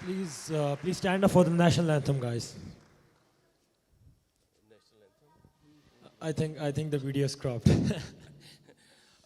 Please stand up for the national anthem, guys. I think the video is cropped.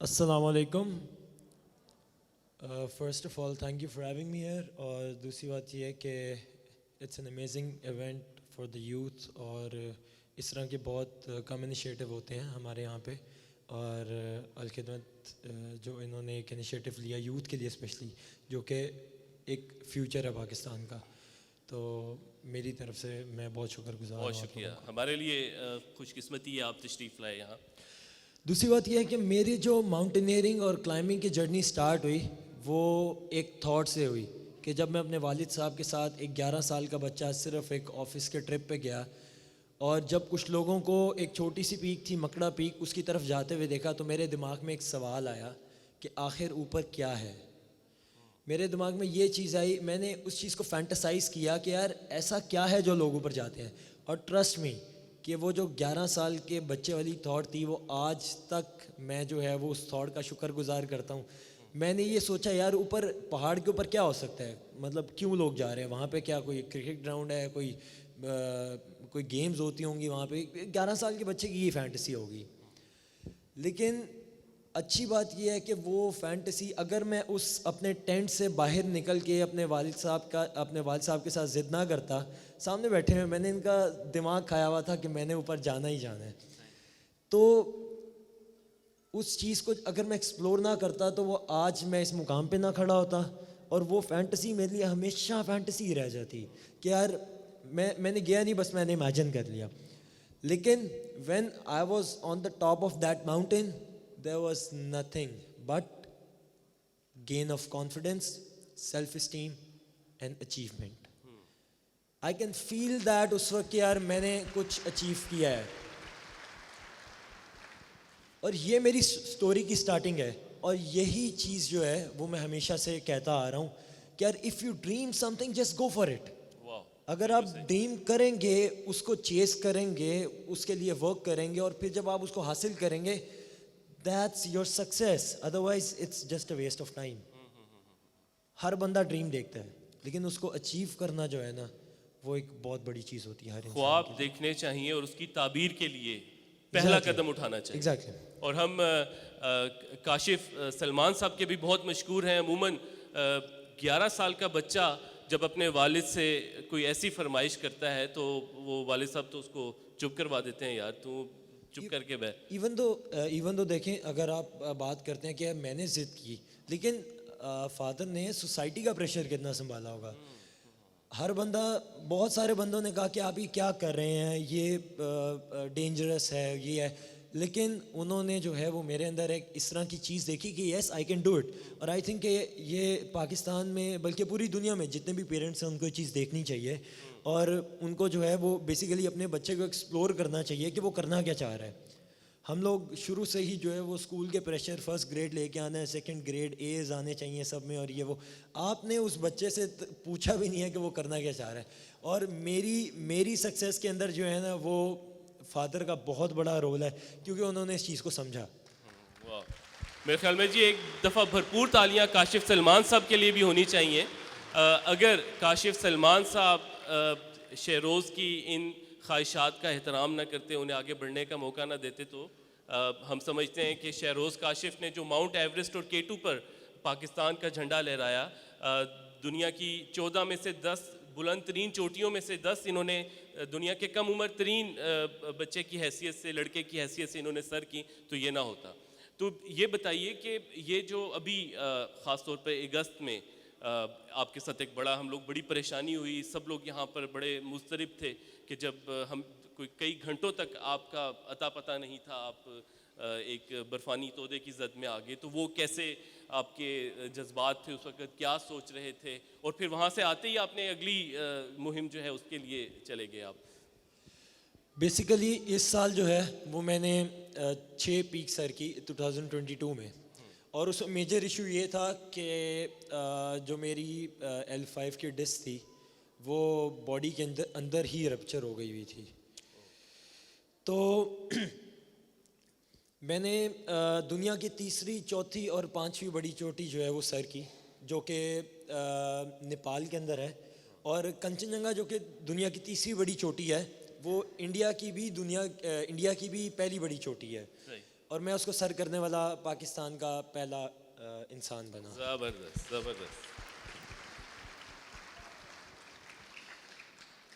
Assalamu alaikum. First of all, thank you for having me here. اور دوسری بات یہ ہے کہ it's an amazing event for the youth اور اس طرح کے بہت کم انیشیٹو ہوتے ہیں ہمارے یہاں پہ، اور الخدمت جو انہوں نے ایک انیشیٹو لیا یوتھ کے لیے اسپیشلی، جو کہ ایک فیوچر ہے پاکستان کا، تو میری طرف سے میں بہت شکر گزار ہوں. بہت شکریہ، ہمارے لیے خوش قسمتی ہے آپ تشریف لائے یہاں. دوسری بات یہ ہے کہ میری جو ماؤنٹینئرنگ اور کلائمبنگ کی جرنی سٹارٹ ہوئی وہ ایک تھاٹ سے ہوئی کہ جب میں اپنے والد صاحب کے ساتھ ایک 11 سال کا بچہ صرف ایک آفس کے ٹرپ پہ گیا، اور جب کچھ لوگوں کو ایک چھوٹی سی پیک تھی مکڑا پیک، اس کی طرف جاتے ہوئے دیکھا تو میرے دماغ میں ایک سوال آیا کہ آخر اوپر کیا ہے. میرے دماغ میں یہ چیز آئی، میں نے اس چیز کو فینٹسائز کیا کہ یار ایسا کیا ہے جو لوگ اوپر جاتے ہیں. اور ٹرسٹ می کہ وہ جو 11 سال کے بچے والی تھاٹ تھی، وہ آج تک میں جو ہے وہ اس تھاٹ کا شکر گزار کرتا ہوں. میں نے یہ سوچا یار اوپر پہاڑ کے اوپر کیا ہو سکتا ہے، مطلب کیوں لوگ جا رہے ہیں وہاں پہ، کیا کوئی کرکٹ گراؤنڈ ہے، کوئی گیمز ہوتی ہوں گی وہاں پہ. 11 سال کے بچے کی یہ فینٹیسی ہوگی. لیکن اچھی بات یہ ہے کہ وہ فینٹیسی اگر میں اس اپنے ٹینٹ سے باہر نکل کے اپنے والد صاحب کے ساتھ ضد نہ کرتا، سامنے بیٹھے ہوئے میں نے ان کا دماغ کھایا ہوا تھا کہ میں نے اوپر جانا ہی جانا ہے، تو اس چیز کو اگر میں ایکسپلور نہ کرتا تو وہ آج میں اس مقام پہ نہ کھڑا ہوتا، اور وہ فینٹیسی میرے لیے ہمیشہ فینٹیسی ہی رہ جاتی کہ یار میں نے گیا نہیں، بس میں نے امیجن کر لیا. لیکن when I was on the top of that mountain, there was nothing but gain of confidence, self-esteem and achievement. I can feel that اس وقت یار میں نے کچھ اچیو کیا ہے. اور یہ میری سٹوری کی سٹارٹنگ ہے، اور یہی چیز جو ہے وہ میں ہمیشہ سے کہتا آ رہا ہوں کہ یار if you dream something just go for it. اگر آپ ڈریم کریں گے، اس کو چیز کریں گے، اس کے لیے ورک کریں گے، اور پھر جب آپ اس کو حاصل کریں گے، that's your success. Otherwise it's just a waste of time. ہر بندہ ڈریم دیکھتا ہے، لیکن اس کو اچیو کرنا جو ہے نا وہ ایک بہت بڑی چیز ہوتی ہے. ہر انسان خواب دیکھنے چاہیے اور اس کی تعبیر کے لیے پہلا قدم اٹھانا چاہیے. ایگزیکٹلی. اور ہم کاشف سلمان صاحب کے بھی بہت مشکور ہیں. عموماً 11 سال کا بچہ جب اپنے والد سے کوئی ایسی فرمائش کرتا ہے تو وہ والد صاحب تو اس کو چپ کروا دیتے ہیں، یار تو چپ کر کے بیٹھ. ایون دو دیکھیں، اگر آپ بات کرتے ہیں کہ میں نے ضد کی، لیکن فادر نے سوسائٹی کا پریشر کتنا سنبھالا ہوگا. ہر بندہ، بہت سارے بندوں نے کہا کہ آپ یہ کیا کر رہے ہیں، یہ ڈینجرس ہے، یہ ہے، لیکن انہوں نے جو ہے وہ میرے اندر ایک اس طرح کی چیز دیکھی کہ یس آئی کین ڈو اٹ. اور آئی تھنک کہ یہ پاکستان میں بلکہ پوری دنیا میں جتنے بھی پیرنٹس ہیں ان کو یہ چیز دیکھنی چاہیے، اور ان کو جو ہے وہ بیسیکلی اپنے بچے کو ایکسپلور کرنا چاہیے کہ وہ کرنا کیا چاہ رہا ہے. ہم لوگ شروع سے ہی جو ہے وہ اسکول کے پریشر، فرسٹ گریڈ لے کے آنا ہے، سیکنڈ گریڈ ایز آنے چاہیے سب میں، اور یہ وہ آپ نے اس بچے سے پوچھا بھی نہیں ہے کہ وہ کرنا کیا چاہ رہا ہے. اور میری سکسیس کے اندر جو ہے نا وہ فادر کا بہت بڑا رول ہے، کیونکہ انہوں نے اس چیز کو سمجھا. میرے خیال میں جی ایک دفعہ بھرپور تالیاں کاشف سلمان صاحب کے لیے بھی ہونی چاہیے. اگر کاشف سلمان صاحب شہروز کی ان خواہشات کا احترام نہ کرتے، انہیں آگے بڑھنے کا موقع نہ دیتے، تو ہم سمجھتے ہیں کہ شہروز کاشف نے جو ماؤنٹ ایوریسٹ اور K2 پر پاکستان کا جھنڈا لہرایا، دنیا کی 14 میں سے 10 بلند ترین چوٹیوں میں سے 10 انہوں نے دنیا کے کم عمر ترین بچے کی حیثیت سے، لڑکے کی حیثیت سے انہوں نے سر کی، تو یہ نہ ہوتا. تو یہ بتائیے کہ یہ جو ابھی خاص طور پہ اگست میں آپ کے ساتھ ایک بڑا ہم لوگ بڑی پریشانی ہوئی، سب لوگ یہاں پر بڑے مضطرب تھے کہ جب ہم کئی گھنٹوں تک آپ کا اتا پتہ نہیں تھا، آپ ایک برفانی تودے کی زد میں آگے، تو وہ کیسے آپ کے جذبات تھے اس وقت، کیا سوچ رہے تھے، اور پھر وہاں سے آتے ہی آپ نے اگلی مہم جو ہے اس کے لیے چلے گئے آپ؟ بیسیکلی اس سال جو ہے وہ میں نے 6 پیک سر کی 2022 میں, اور اس میں میجر ایشو یہ تھا کہ جو میری L5 کی ڈسک تھی وہ باڈی کے اندر ہی رپچر ہو گئی ہوئی تھی. تو میں نے دنیا کی تیسری, چوتھی اور پانچویں بڑی چوٹی جو ہے وہ سر کی, جو کہ نیپال کے اندر ہے, اور کنچن جو کہ دنیا کی تیسری بڑی چوٹی ہے وہ انڈیا کی بھی پہلی بڑی چوٹی ہے, اور میں اس کو سر کرنے والا پاکستان کا پہلا انسان بنا. زبردست زبردست.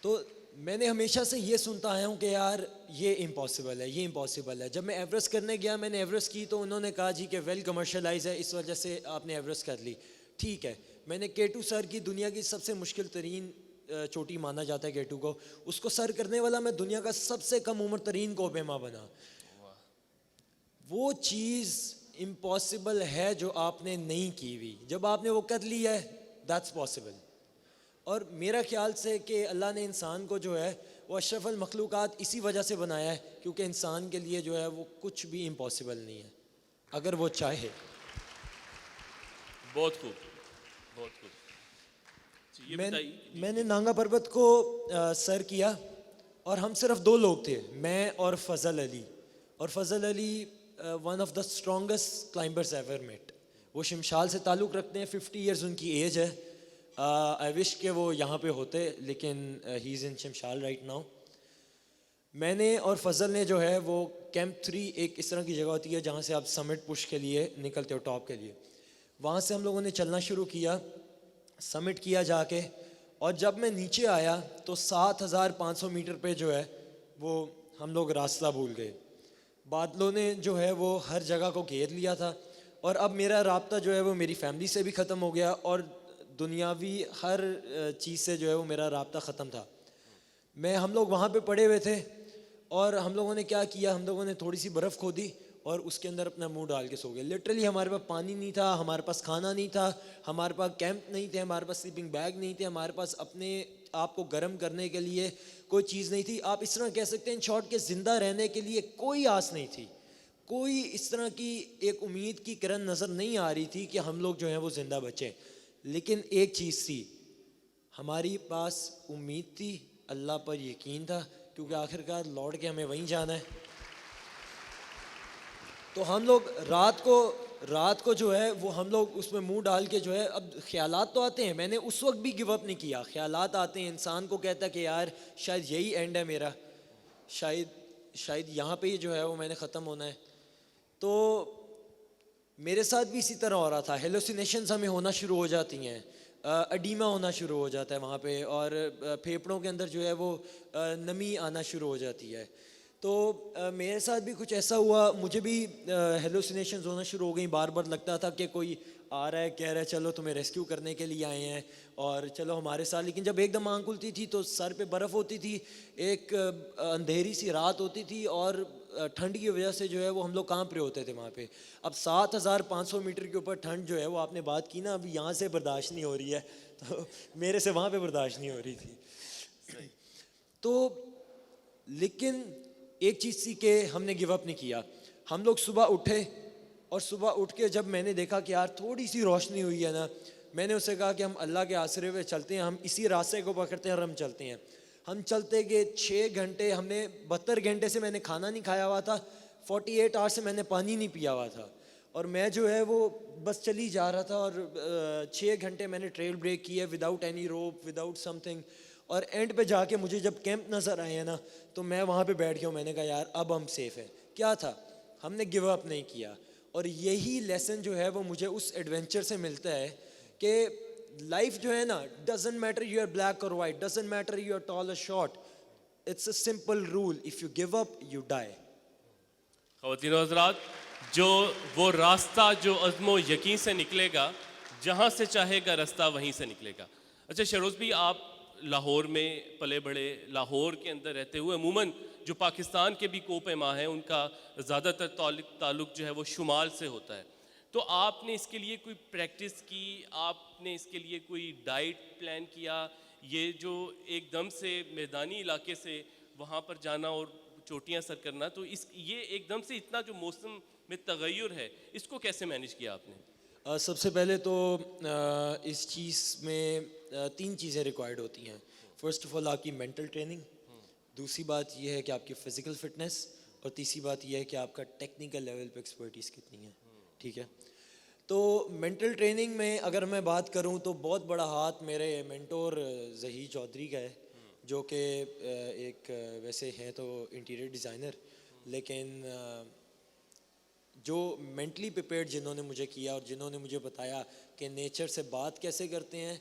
تو میں نے ہمیشہ سے یہ سنتا آیا ہوں کہ یار یہ امپاسبل ہے, یہ امپاسبل ہے. جب میں ایوریسٹ کرنے گیا, میں نے ایوریسٹ کی تو انہوں نے کہا جی کہ ویل کمرشلائز ہے, اس وجہ سے آپ نے ایوریسٹ کر لی. ٹھیک ہے, میں نے K2 سر کی, دنیا کی سب سے مشکل ترین چوٹی مانا جاتا ہے K2 کو, اس کو سر کرنے والا میں دنیا کا سب سے کم عمر ترین کوپیما بنا. وہ چیز امپاسبل ہے جو آپ نے نہیں کی ہوئی, جب آپ نے وہ کر لی ہے دیٹس پاسبل. اور میرا خیال سے کہ اللہ نے انسان کو جو ہے وہ اشرف المخلوقات اسی وجہ سے بنایا ہے کیونکہ انسان کے لیے جو ہے وہ کچھ بھی امپاسبل نہیں ہے اگر وہ چاہے. بہت خوب, بہت خوب. یہ بتائیے. میں نے نانگا پربت کو سر کیا, اور ہم صرف 2 لوگ تھے, میں اور فضل علی. اور Fazal Ali one of the strongest climbers ever met. وہ شمشال سے تعلق رکھتے ہیں, 50 ایئرز ان کی ایج ہے. آئی وش کہ وہ یہاں پہ ہوتے, لیکن ہی از ان شمشال رائٹ ناؤ. میں نے اور فضل نے جو ہے وہ کیمپ 3, ایک اس طرح کی جگہ ہوتی ہے جہاں سے آپ سمٹ پش کے لیے نکلتے ہو, ٹاپ کے لیے, وہاں سے ہم لوگوں نے چلنا شروع کیا, سمٹ کیا جا کے. اور جب میں نیچے آیا تو 7500 میٹر پہ جو ہے وہ ہم لوگ راستہ بھول گئے. بادلوں نے جو ہے وہ ہر جگہ کو گھیر لیا تھا, اور اب میرا رابطہ جو ہے وہ میری فیملی سے بھی ختم ہو گیا, اور دنیاوی ہر چیز سے جو ہے وہ میرا رابطہ ختم تھا. ہم لوگ وہاں پہ پڑے ہوئے تھے, اور ہم لوگوں نے کیا کیا, ہم لوگوں نے تھوڑی سی برف کھودی اور اس کے اندر اپنا منہ ڈال کے سو گئے. لٹرلی ہمارے پاس پانی نہیں تھا, ہمارے پاس کھانا نہیں تھا, ہمارے پاس کیمپ نہیں تھے, ہمارے پاس سلیپنگ بیگ نہیں تھے, ہمارے پاس اپنے آپ کو گرم کرنے کے لیے کوئی چیز نہیں تھی. آپ اس طرح کہہ سکتے ہیں ان شارٹ کہ زندہ رہنے کے لیے کوئی آس نہیں تھی, کوئی اس طرح کی ایک امید کی کرن نظر نہیں آ رہی تھی کہ ہم لوگ جو ہیں وہ زندہ بچیں. لیکن ایک چیز تھی, ہماری پاس امید تھی, اللہ پر یقین تھا, کیونکہ آخرکار لوٹ کے ہمیں وہیں جانا ہے. تو ہم لوگ رات کو جو ہے وہ ہم لوگ اس میں منہ ڈال کے جو ہے, اب خیالات تو آتے ہیں, میں نے اس وقت بھی گیو اپ نہیں کیا. خیالات آتے ہیں, انسان کو کہتا ہے کہ یار شاید یہی اینڈ ہے میرا, شاید یہاں پہ ہی جو ہے وہ میں نے ختم ہونا ہے. تو میرے ساتھ بھی اسی طرح ہو رہا تھا. ہیلوسینیشنز ہمیں ہونا شروع ہو جاتی ہیں, اڈیما ہونا شروع ہو جاتا ہے وہاں پہ, اور پھیپھڑوں کے اندر جو ہے وہ نمی آنا شروع ہو جاتی ہے. تو میرے ساتھ بھی کچھ ایسا ہوا, مجھے بھی ہیلوسینیشنز ہونا شروع ہو گئیں. بار بار لگتا تھا کہ کوئی آ رہا ہے, کہہ رہا ہے چلو تمہیں ریسکیو کرنے کے لیے آئے ہیں اور چلو ہمارے ساتھ. لیکن جب ایک دم آنکھ کھلتی تھی تو سر پہ برف ہوتی تھی, ایک اندھیری سی رات ہوتی تھی, اور ٹھنڈ کی وجہ سے جو ہے وہ ہم لوگ کانپ رہے ہوتے تھے وہاں پہ. اب 7500 میٹر کے اوپر ٹھنڈ جو ہے وہ آپ نے بات کی نا, اب یہاں سے برداشت نہیں ہو رہی ہے, تو میرے سے وہاں پہ برداشت نہیں ہو رہی تھی. تو لیکن ایک چیز تھی کہ ہم نے گیو اپ نہیں کیا. ہم لوگ صبح اٹھے, اور صبح اٹھ کے جب میں نے دیکھا کہ یار تھوڑی سی روشنی ہوئی ہے نا, میں نے اسے کہا کہ ہم اللہ کے آسرے پہ چلتے ہیں, ہم اسی راستے کو پکڑتے ہیں اور ہم چلتے ہیں. ہم چلتے گئے 6 گھنٹے, ہم نے 72 گھنٹے سے میں نے کھانا نہیں کھایا ہوا تھا, 48 آور سے میں نے پانی نہیں پیا ہوا تھا, اور میں جو ہے وہ بس چلی جا رہا تھا. اور 6 گھنٹے میں نے ٹریل بریک کی ہے وداؤٹ اینی روپ, وداؤٹ سم تھنگ. اور اینڈ پہ جا کے مجھے جب کیمپ نظر آئے ہیں نا, تو میں وہاں پہ بیٹھ گیا ہوں. میں نے کہا یار اب ہم سیف ہیں. کیا تھا, ہم نے گیو اپ نہیں کیا. اور یہی لیسن جو ہے وہ مجھے اس ایڈونچر سے ملتا ہے کہ لائف جو ہے نا, doesn't matter you are black اور white, doesn't matter you are tall اور short, it's a simple rule, if you give up you die. خواتین و حضرات, جو وہ راستہ جو عزم و یقین سے نکلے گا, جہاں سے چاہے گا راستہ وہیں سے نکلے گا. اچھا شہروز بھی, آپ لاہور میں پلے بڑے, لاہور کے اندر رہتے ہوئے, عموماً جو پاکستان کے بھی کوپیما ہیں ان کا زیادہ تر تعلق جو ہے وہ شمال سے ہوتا ہے. تو آپ نے اس کے لیے کوئی پریکٹس کی, آپ نے اس کے لیے کوئی ڈائٹ پلان کیا, یہ جو ایک دم سے میدانی علاقے سے وہاں پر جانا اور چوٹیاں سر کرنا. تو یہ ایک دم سے اتنا جو موسم میں تغیر ہے اس کو کیسے مینیج کیا آپ نے؟ سب سے پہلے تو اس چیز میں 3 چیزیں ریکوائرڈ ہوتی ہیں. فرسٹ آف آل آپ کی مینٹل ٹریننگ, دوسری بات یہ ہے کہ آپ کی فزیکل فٹنس, اور تیسری بات یہ ہے کہ آپ کا ٹیکنیکل لیول پہ ایکسپرٹیز کتنی ہے. ٹھیک ہے, تو مینٹل ٹریننگ میں اگر میں بات کروں تو بہت بڑا ہاتھ میرے مینٹور ظہیر چودھری کا ہے, جو کہ ایک ویسے ہیں تو انٹیریئر ڈیزائنر, لیکن جو مینٹلی پریپیئرڈ جنہوں نے مجھے کیا اور جنہوں نے مجھے بتایا کہ نیچر سے بات کیسے کرتے ہیں,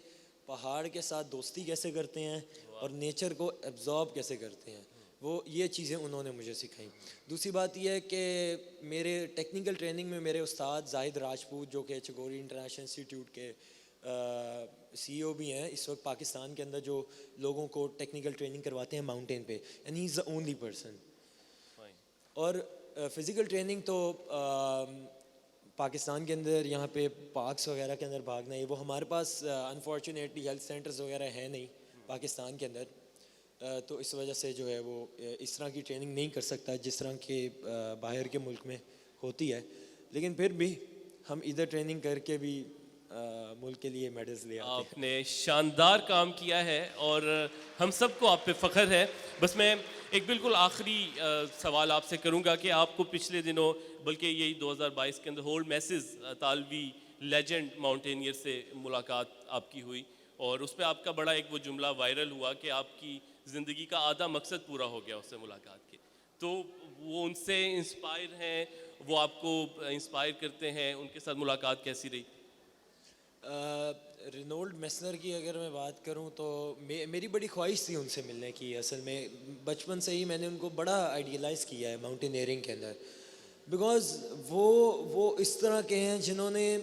پہاڑ کے ساتھ دوستی کیسے کرتے ہیں, اور نیچر کو ایبزارب کیسے کرتے ہیں, وہ یہ چیزیں انہوں نے مجھے سکھائیں. دوسری بات یہ ہے کہ میرے ٹیکنیکل ٹریننگ میں میرے استاد زاہد راجپوت, جو کہ چگوری انٹرنیشنل انسٹیٹیوٹ کے سی ای او بھی ہیں اس وقت پاکستان کے اندر, جو لوگوں کو ٹیکنیکل ٹریننگ کرواتے ہیں ماؤنٹین پہ, and he is the only person. اور فزیکل ٹریننگ تو پاکستان کے اندر یہاں پہ پارکس وغیرہ کے اندر بھاگنا ہے, وہ ہمارے پاس انفارچونیٹلی ہیلتھ سینٹرز وغیرہ ہیں نہیں پاکستان کے اندر, تو اس وجہ سے جو ہے وہ اس طرح کی ٹریننگ نہیں کر سکتا جس طرح کے باہر کے ملک میں ہوتی ہے. لیکن پھر بھی ہم ادھر ٹریننگ کر کے بھی ملک کے لیے میڈلز لے آتے ہیں. آپ نے شاندار کام کیا ہے اور ہم سب کو آپ پہ فخر ہے. بس میں ایک بالکل آخری سوال آپ سے کروں گا کہ آپ کو پچھلے دنوں, بلکہ یہی 2022 کے اندر ہولڈ میسز طالوی لیجنڈ ماؤنٹینئر سے ملاقات آپ کی ہوئی, اور اس پہ آپ کا بڑا ایک وہ جملہ وائرل ہوا کہ آپ کی زندگی کا آدھا مقصد پورا ہو گیا اس سے ملاقات کے. تو وہ ان سے انسپائر ہیں, وہ آپ کو انسپائر کرتے ہیں, ان کے ساتھ ملاقات کیسی رہی؟ رینولڈ میسنر کی اگر میں بات کروں تو میری بڑی خواہش تھی ان سے ملنے کی. اصل میں بچپن سے ہی میں نے ان کو بڑا آئیڈیلائز کیا ہے ماؤنٹینئرنگ کے اندر, بیکاز وہ اس طرح کے ہیں جنہوں نے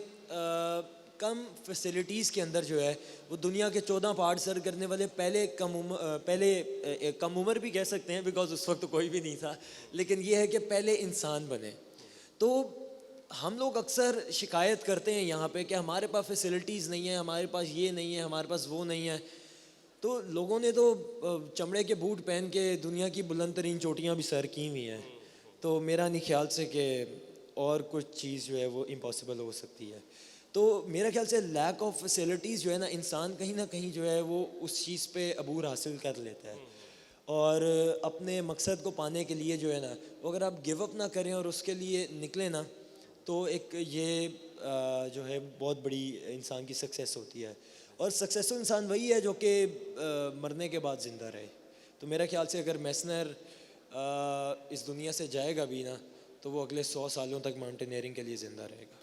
کم فیسلٹیز کے اندر جو ہے وہ دنیا کے 14 پہاڑ سر کرنے والے پہلے کم عمر بھی کہہ سکتے ہیں, بیکاز اس وقت کوئی بھی نہیں تھا, لیکن یہ ہے کہ پہلے انسان بنے. تو ہم لوگ اکثر شکایت کرتے ہیں یہاں پہ کہ ہمارے پاس فیسلٹیز نہیں ہیں, ہمارے پاس یہ نہیں ہے, ہمارے پاس وہ نہیں ہے. تو لوگوں نے تو چمڑے کے بوٹ پہن کے دنیا کی بلند ترین چوٹیاں بھی سر کی ہوئی ہیں. تو میرا نہیں خیال سے کہ اور کچھ چیز جو ہے وہ امپاسبل ہو سکتی ہے. تو میرا خیال سے لیک آف فیسلٹیز جو ہے نا, انسان کہیں نہ کہیں جو ہے وہ اس چیز پہ عبور حاصل کر لیتا ہے, اور اپنے مقصد کو پانے کے لیے جو ہے نا, وہ اگر آپ گیو اپ نہ کریں اور اس کے لیے نکلیں نا, تو ایک یہ جو ہے بہت بڑی انسان کی سکسیس ہوتی ہے. اور سکسیسفل انسان وہی ہے جو کہ مرنے کے بعد زندہ رہے. تو میرا خیال سے اگر میسنر اس دنیا سے جائے گا بھی نا, تو وہ اگلے 100 سالوں تک ماؤنٹینئرنگ کے لیے زندہ رہے گا.